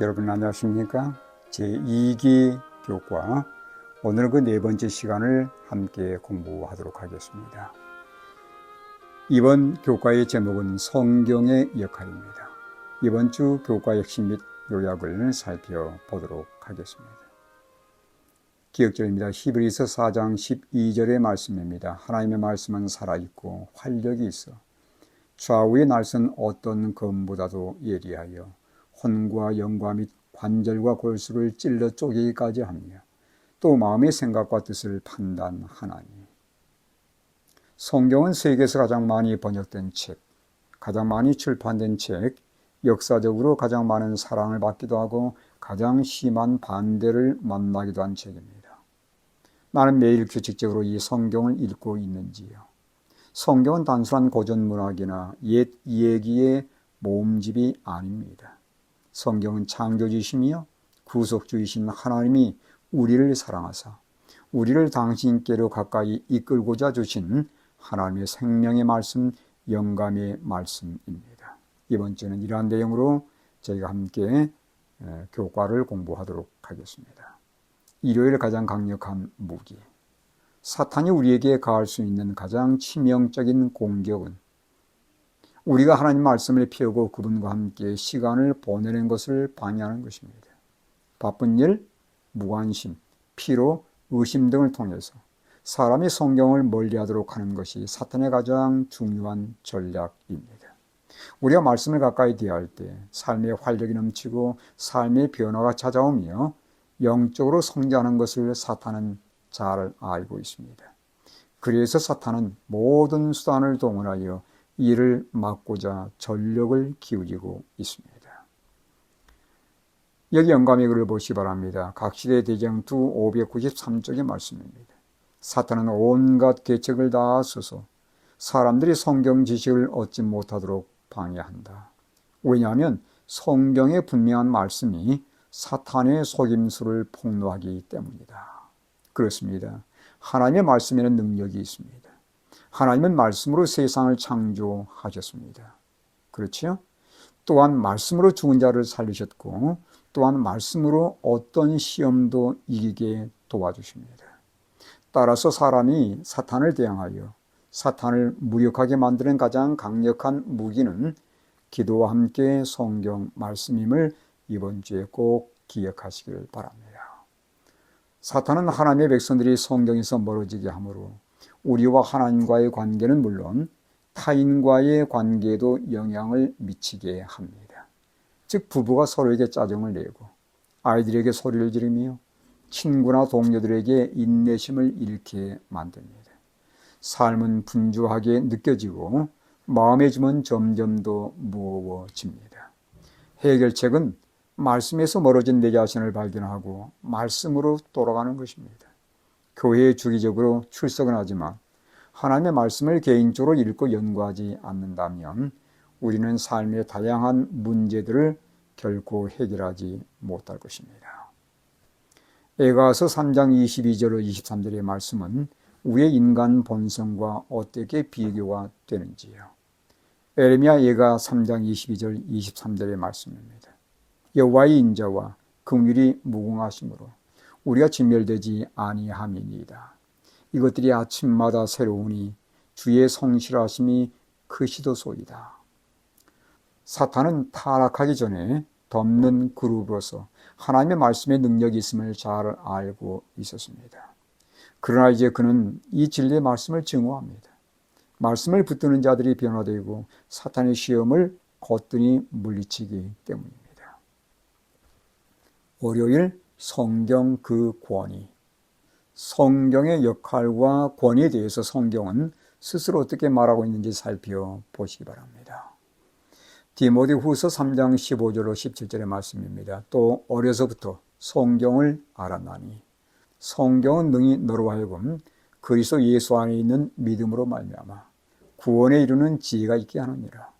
여러분 안녕하십니까? 제2기 교과, 오늘 그 네 번째 시간을 함께 공부하도록 하겠습니다. 이번 교과의 제목은 성경의 역할입니다. 이번 주 교과 핵심 및 요약을 살펴보도록 하겠습니다. 기억절입니다. 히브리서 4장 12절의 말씀입니다. 하나님의 말씀은 살아있고 활력이 있어 좌우의 날선 어떤 검보다도 예리하여 혼과 영과 및 관절과 골수를 찔러 쪼개기까지 하며 또 마음의 생각과 뜻을 판단하나니. 성경은 세계에서 가장 많이 번역된 책, 가장 많이 출판된 책, 역사적으로 가장 많은 사랑을 받기도 하고 가장 심한 반대를 만나기도 한 책입니다. 나는 매일 규칙적으로 이 성경을 읽고 있는지요. 성경은 단순한 고전 문학이나 옛 이야기의 모음집이 아닙니다. 성경은 창조주이시며 구속주이신 하나님이 우리를 사랑하사 우리를 당신께로 가까이 이끌고자 주신 하나님의 생명의 말씀, 영감의 말씀입니다. 이번 주는 이러한 내용으로 저희가 함께 교과를 공부하도록 하겠습니다. 일요일 가장 강력한 무기, 사탄이 우리에게 가할 수 있는 가장 치명적인 공격은 우리가 하나님 말씀을 피우고 그분과 함께 시간을 보내는 것을 방해하는 것입니다. 바쁜 일, 무관심, 피로, 의심 등을 통해서 사람이 성경을 멀리하도록 하는 것이 사탄의 가장 중요한 전략입니다. 우리가 말씀을 가까이 대할 때 삶의 활력이 넘치고 삶의 변화가 찾아오며 영적으로 성장하는 것을 사탄은 잘 알고 있습니다. 그래서 사탄은 모든 수단을 동원하여 이를 막고자 전력을 기울이고 있습니다. 여기 영감의 글을 보시기 바랍니다. 각시대 대쟁투 593쪽의 말씀입니다. 사탄은 온갖 계책을 다 써서 사람들이 성경 지식을 얻지 못하도록 방해한다. 왜냐하면 성경의 분명한 말씀이 사탄의 속임수를 폭로하기 때문이다. 그렇습니다. 하나님의 말씀에는 능력이 있습니다. 하나님은 말씀으로 세상을 창조하셨습니다. 그렇죠? 또한 말씀으로 죽은 자를 살리셨고 또한 말씀으로 어떤 시험도 이기게 도와주십니다. 따라서 사람이 사탄을 대항하여 사탄을 무력하게 만드는 가장 강력한 무기는 기도와 함께 성경 말씀임을 이번 주에 꼭 기억하시길 바랍니다. 사탄은 하나님의 백성들이 성경에서 멀어지게 하므로 우리와 하나님과의 관계는 물론 타인과의 관계에도 영향을 미치게 합니다. 즉 부부가 서로에게 짜증을 내고 아이들에게 소리를 지르며 친구나 동료들에게 인내심을 잃게 만듭니다. 삶은 분주하게 느껴지고 마음의 짐은 점점 더 무거워집니다. 해결책은 말씀에서 멀어진 내 자신을 발견하고 말씀으로 돌아가는 것입니다. 교회에 주기적으로 출석은 하지만 하나님의 말씀을 개인적으로 읽고 연구하지 않는다면 우리는 삶의 다양한 문제들을 결코 해결하지 못할 것입니다. 에가서 3장 22절로 23절의 말씀은 우리의 인간 본성과 어떻게 비교가 되는지요. 에레미야 예가 3장 22절 23절의 말씀입니다. 여호와의 인자와 긍휼이 무궁하심으로 우리가 진멸되지 아니함이니이다. 이것들이 아침마다 새로우니 주의 성실하심이 크시도소이다. 사탄은 타락하기 전에 덮는 그룹으로서 하나님의 말씀의 능력이 있음을 잘 알고 있었습니다. 그러나 이제 그는 이 진리의 말씀을 증오합니다. 말씀을 붙드는 자들이 변화되고 사탄의 시험을 거뜬히 물리치기 때문입니다. 월요일 성경 그 권위, 성경의 역할과 권위에 대해서 성경은 스스로 어떻게 말하고 있는지 살펴보시기 바랍니다. 디모데후서 3장 15절로 17절의 말씀입니다. 또 어려서부터 성경을 알았나니 성경은 능히 너로 하여금 그리스도 예수 안에 있는 믿음으로 말미암아 구원에 이르는 지혜가 있게 하느니라.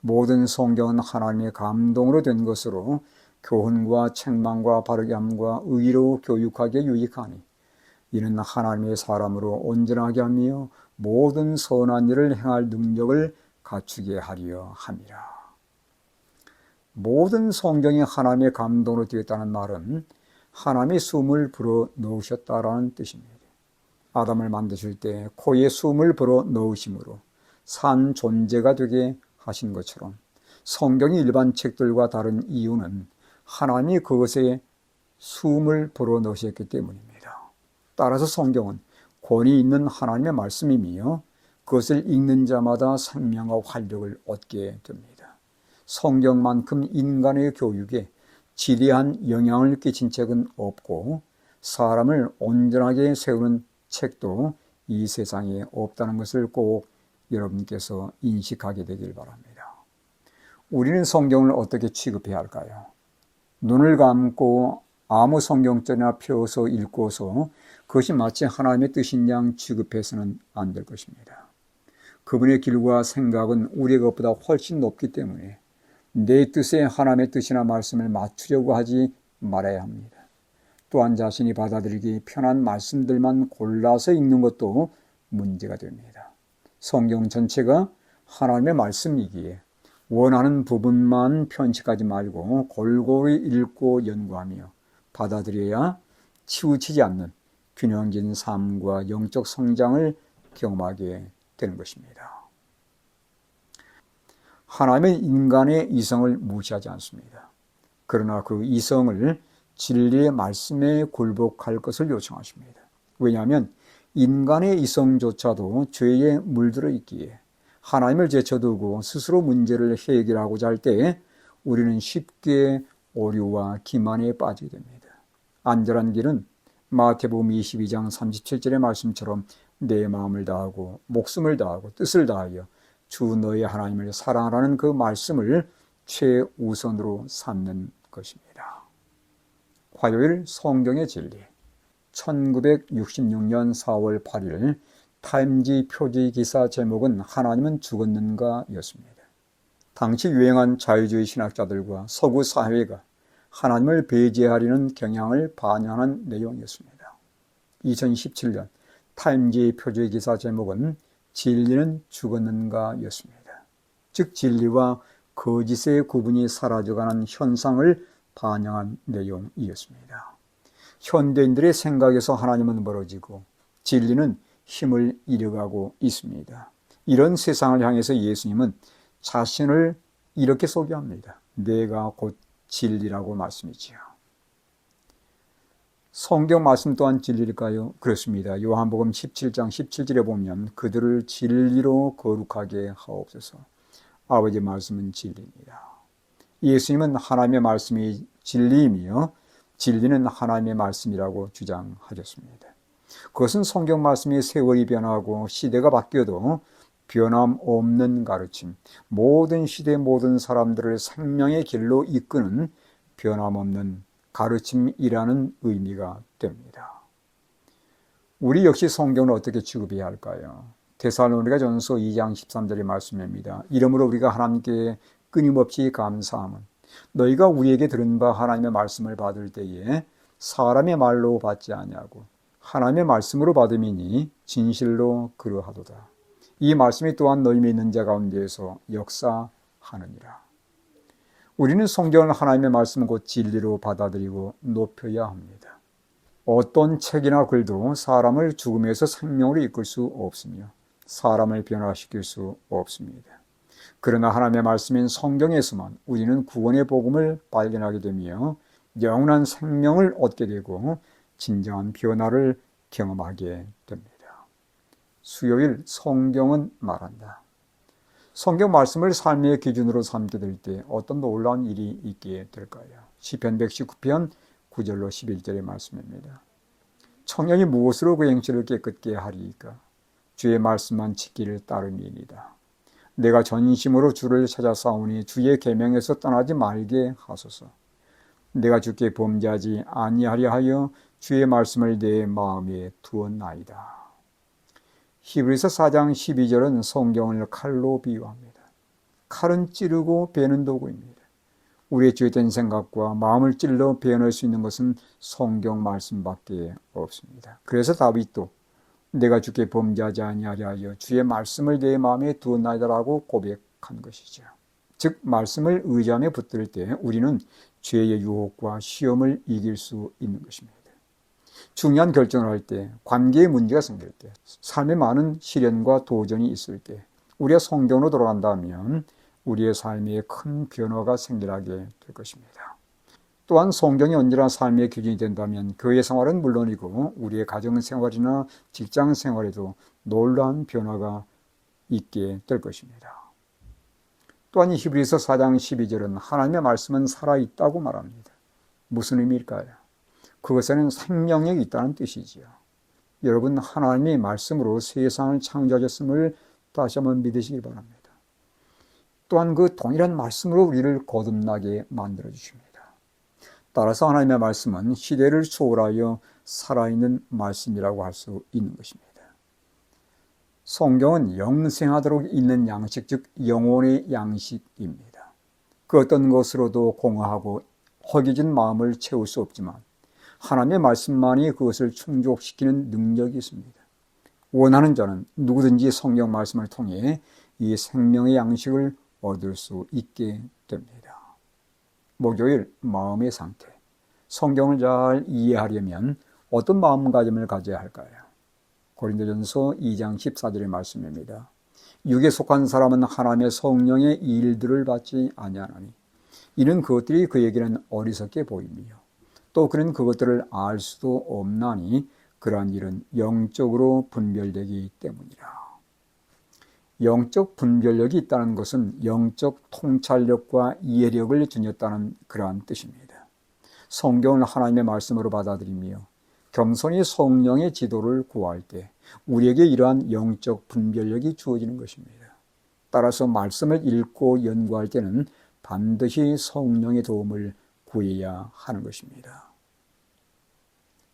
모든 성경은 하나님의 감동으로 된 것으로 교훈과 책망과 바르게 함과 의로 교육하기에 유익하니 이는 하나님의 사람으로 온전하게 하며 모든 선한 일을 행할 능력을 갖추게 하려 함이라. 모든 성경이 하나님의 감동으로 되었다는 말은 하나님의 숨을 불어 넣으셨다라는 뜻입니다. 아담을 만드실 때 코에 숨을 불어 넣으심으로 산 존재가 되게 하신 것처럼 성경이 일반 책들과 다른 이유는 하나님이 그것에 숨을 불어 넣으셨기 때문입니다. 따라서 성경은 권위 있는 하나님의 말씀이며 그것을 읽는 자마다 생명과 활력을 얻게 됩니다. 성경만큼 인간의 교육에 지대한 영향을 끼친 책은 없고 사람을 온전하게 세우는 책도 이 세상에 없다는 것을 꼭 여러분께서 인식하게 되길 바랍니다. 우리는 성경을 어떻게 취급해야 할까요? 눈을 감고 아무 성경절이나 펴서 읽고서 그것이 마치 하나님의 뜻인 양 취급해서는 안 될 것입니다. 그분의 길과 생각은 우리의 것보다 훨씬 높기 때문에 내 뜻에 하나님의 뜻이나 말씀을 맞추려고 하지 말아야 합니다. 또한 자신이 받아들이기 편한 말씀들만 골라서 읽는 것도 문제가 됩니다. 성경 전체가 하나님의 말씀이기에 원하는 부분만 편식하지 말고 골고루 읽고 연구하며 받아들여야 치우치지 않는 균형진 삶과 영적 성장을 경험하게 되는 것입니다. 하나님은 인간의 이성을 무시하지 않습니다. 그러나 그 이성을 진리의 말씀에 굴복할 것을 요청하십니다. 왜냐하면 인간의 이성조차도 죄에 물들어 있기에 하나님을 제쳐두고 스스로 문제를 해결하고자 할 때 우리는 쉽게 오류와 기만에 빠지게 됩니다. 안전한 길은 마태복음 22장 37절의 말씀처럼 내 마음을 다하고 목숨을 다하고 뜻을 다하여 주 너의 하나님을 사랑하라는 그 말씀을 최우선으로 삼는 것입니다. 화요일 성경의 진리 1966년 4월 8일 타임지 표지 기사 제목은 하나님은 죽었는가 였습니다. 당시 유행한 자유주의 신학자들과 서구 사회가 하나님을 배제하려는 경향을 반영하는 내용이었습니다. 2017년 타임지 표지 기사 제목은 진리는 죽었는가 였습니다. 즉 진리와 거짓의 구분이 사라져가는 현상을 반영한 내용이었습니다. 현대인들의 생각에서 하나님은 멀어지고 진리는 힘을 잃어가고 있습니다. 이런 세상을 향해서 예수님은 자신을 이렇게 소개합니다. 내가 곧 진리라고 말씀이지요. 성경 말씀 또한 진리일까요? 그렇습니다. 요한복음 17장 17절에 보면 그들을 진리로 거룩하게 하옵소서. 아버지 말씀은 진리입니다. 예수님은 하나님의 말씀이 진리이며 진리는 하나님의 말씀이라고 주장하셨습니다. 그것은 성경 말씀이 세월이 변하고 시대가 바뀌어도 변함없는 가르침, 모든 시대 모든 사람들을 생명의 길로 이끄는 변함없는 가르침이라는 의미가 됩니다. 우리 역시 성경을 어떻게 취급해야 할까요? 데살로니가전서 2장 13절의 말씀입니다. 이러므로 우리가 하나님께 끊임없이 감사함은 너희가 우리에게 들은 바 하나님의 말씀을 받을 때에 사람의 말로 받지 아니하고 하나님의 말씀으로 받음이니 진실로 그러하도다. 이 말씀이 또한 너희 믿는 자 가운데에서 역사하느니라. 우리는 성경을 하나님의 말씀 곧 진리로 받아들이고 높여야 합니다. 어떤 책이나 글도 사람을 죽음에서 생명으로 이끌 수 없으며 사람을 변화시킬 수 없습니다. 그러나 하나님의 말씀인 성경에서만 우리는 구원의 복음을 발견하게 되며 영원한 생명을 얻게 되고 진정한 변화를 경험하게 됩니다. 수요일 성경은 말한다. 성경 말씀을 삶의 기준으로 삼게 될 때 어떤 놀라운 일이 있게 될까요? 시편 119편 9절로 11절의 말씀입니다. 청년이 무엇으로 그 행실을 깨끗게 하리이까? 주의 말씀만 지키를 따름이니이다. 내가 전심으로 주를 찾아 싸우니 주의 계명에서 떠나지 말게 하소서. 내가 주께 범죄하지 아니하려 하여 주의 말씀을 내 마음에 두었나이다. 히브리서 4장 12절은 성경을 칼로 비유합니다. 칼은 찌르고 베는 도구입니다. 우리의 죄된 생각과 마음을 찔러 베어낼 수 있는 것은 성경 말씀밖에 없습니다. 그래서 다윗도 내가 주께 범죄하지 아니하려 하여 주의 말씀을 내 마음에 두었나이다라고 고백한 것이죠. 즉 말씀을 의지하며 붙들 때 우리는 죄의 유혹과 시험을 이길 수 있는 것입니다. 중요한 결정을 할 때, 관계에 문제가 생길 때, 삶에 많은 시련과 도전이 있을 때 우리가 성경으로 돌아간다면 우리의 삶에 큰 변화가 생겨나게 될 것입니다. 또한 성경이 언제나 삶의 기준이 된다면 교회 생활은 물론이고 우리의 가정생활이나 직장생활에도 놀라운 변화가 있게 될 것입니다. 또한 히브리서 4장 12절은 하나님의 말씀은 살아있다고 말합니다. 무슨 의미일까요? 그것에는 생명력이 있다는 뜻이지요. 여러분, 하나님의 말씀으로 세상을 창조하셨음을 다시 한번 믿으시기 바랍니다. 또한 그 동일한 말씀으로 우리를 거듭나게 만들어 주십니다. 따라서 하나님의 말씀은 시대를 초월하여 살아있는 말씀이라고 할 수 있는 것입니다. 성경은 영생하도록 있는 양식, 즉 영혼의 양식입니다. 그 어떤 것으로도 공허하고 허기진 마음을 채울 수 없지만 하나님의 말씀만이 그것을 충족시키는 능력이 있습니다. 원하는 자는 누구든지 성경 말씀을 통해 이 생명의 양식을 얻을 수 있게 됩니다. 목요일, 마음의 상태. 성경을 잘 이해하려면 어떤 마음가짐을 가져야 할까요? 고린도전서 2장 14절의 말씀입니다. 육에 속한 사람은 하나님의 성령의 일들을 받지 아니하나니 이는 그것들이 그에게는 어리석게 보이며 또 그는 그것들을 알 수도 없나니 그러한 일은 영적으로 분별되기 때문이라. 영적 분별력이 있다는 것은 영적 통찰력과 이해력을 지녔다는 그러한 뜻입니다. 성경을 하나님의 말씀으로 받아들이며 겸손히 성령의 지도를 구할 때 우리에게 이러한 영적 분별력이 주어지는 것입니다. 따라서 말씀을 읽고 연구할 때는 반드시 성령의 도움을 구해야 하는 것입니다.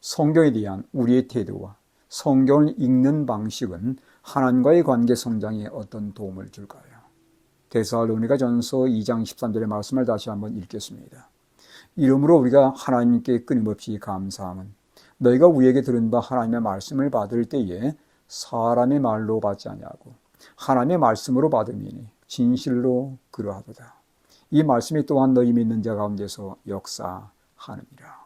성경에 대한 우리의 태도와 성경을 읽는 방식은 하나님과의 관계 성장에 어떤 도움을 줄까요? 데살로니가전서 2장 13절의 말씀을 다시 한번 읽겠습니다. 이러므로 우리가 하나님께 끊임없이 감사함은 너희가 우리에게 들은 바 하나님의 말씀을 받을 때에 사람의 말로 받지 아니하고 하나님의 말씀으로 받음이니 진실로 그러하도다. 이 말씀이 또한 너희 믿는 자 가운데서 역사하느니라.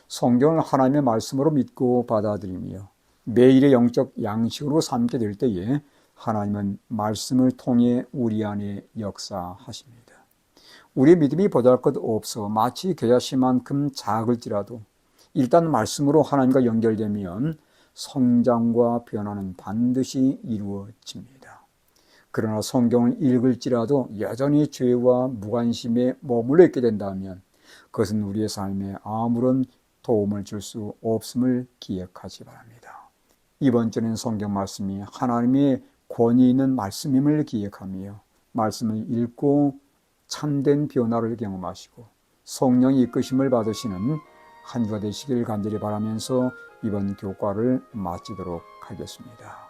성경을 하나님의 말씀으로 믿고 받아들이며 매일의 영적 양식으로 삼게 될 때에 하나님은 말씀을 통해 우리 안에 역사하십니다. 우리의 믿음이 보잘것없어 마치 겨자씨만큼 작을지라도 일단 말씀으로 하나님과 연결되면 성장과 변화는 반드시 이루어집니다. 그러나 성경을 읽을지라도 여전히 죄와 무관심에 머물러 있게 된다면 그것은 우리의 삶에 아무런 도움을 줄 수 없음을 기억하시 바랍니다. 이번 주는 성경 말씀이 하나님의 권위 있는 말씀임을 기억하며 말씀을 읽고 참된 변화를 경험하시고 성령의 이끄심을 받으시는 한 주가 되시길 간절히 바라면서 이번 교과를 마치도록 하겠습니다.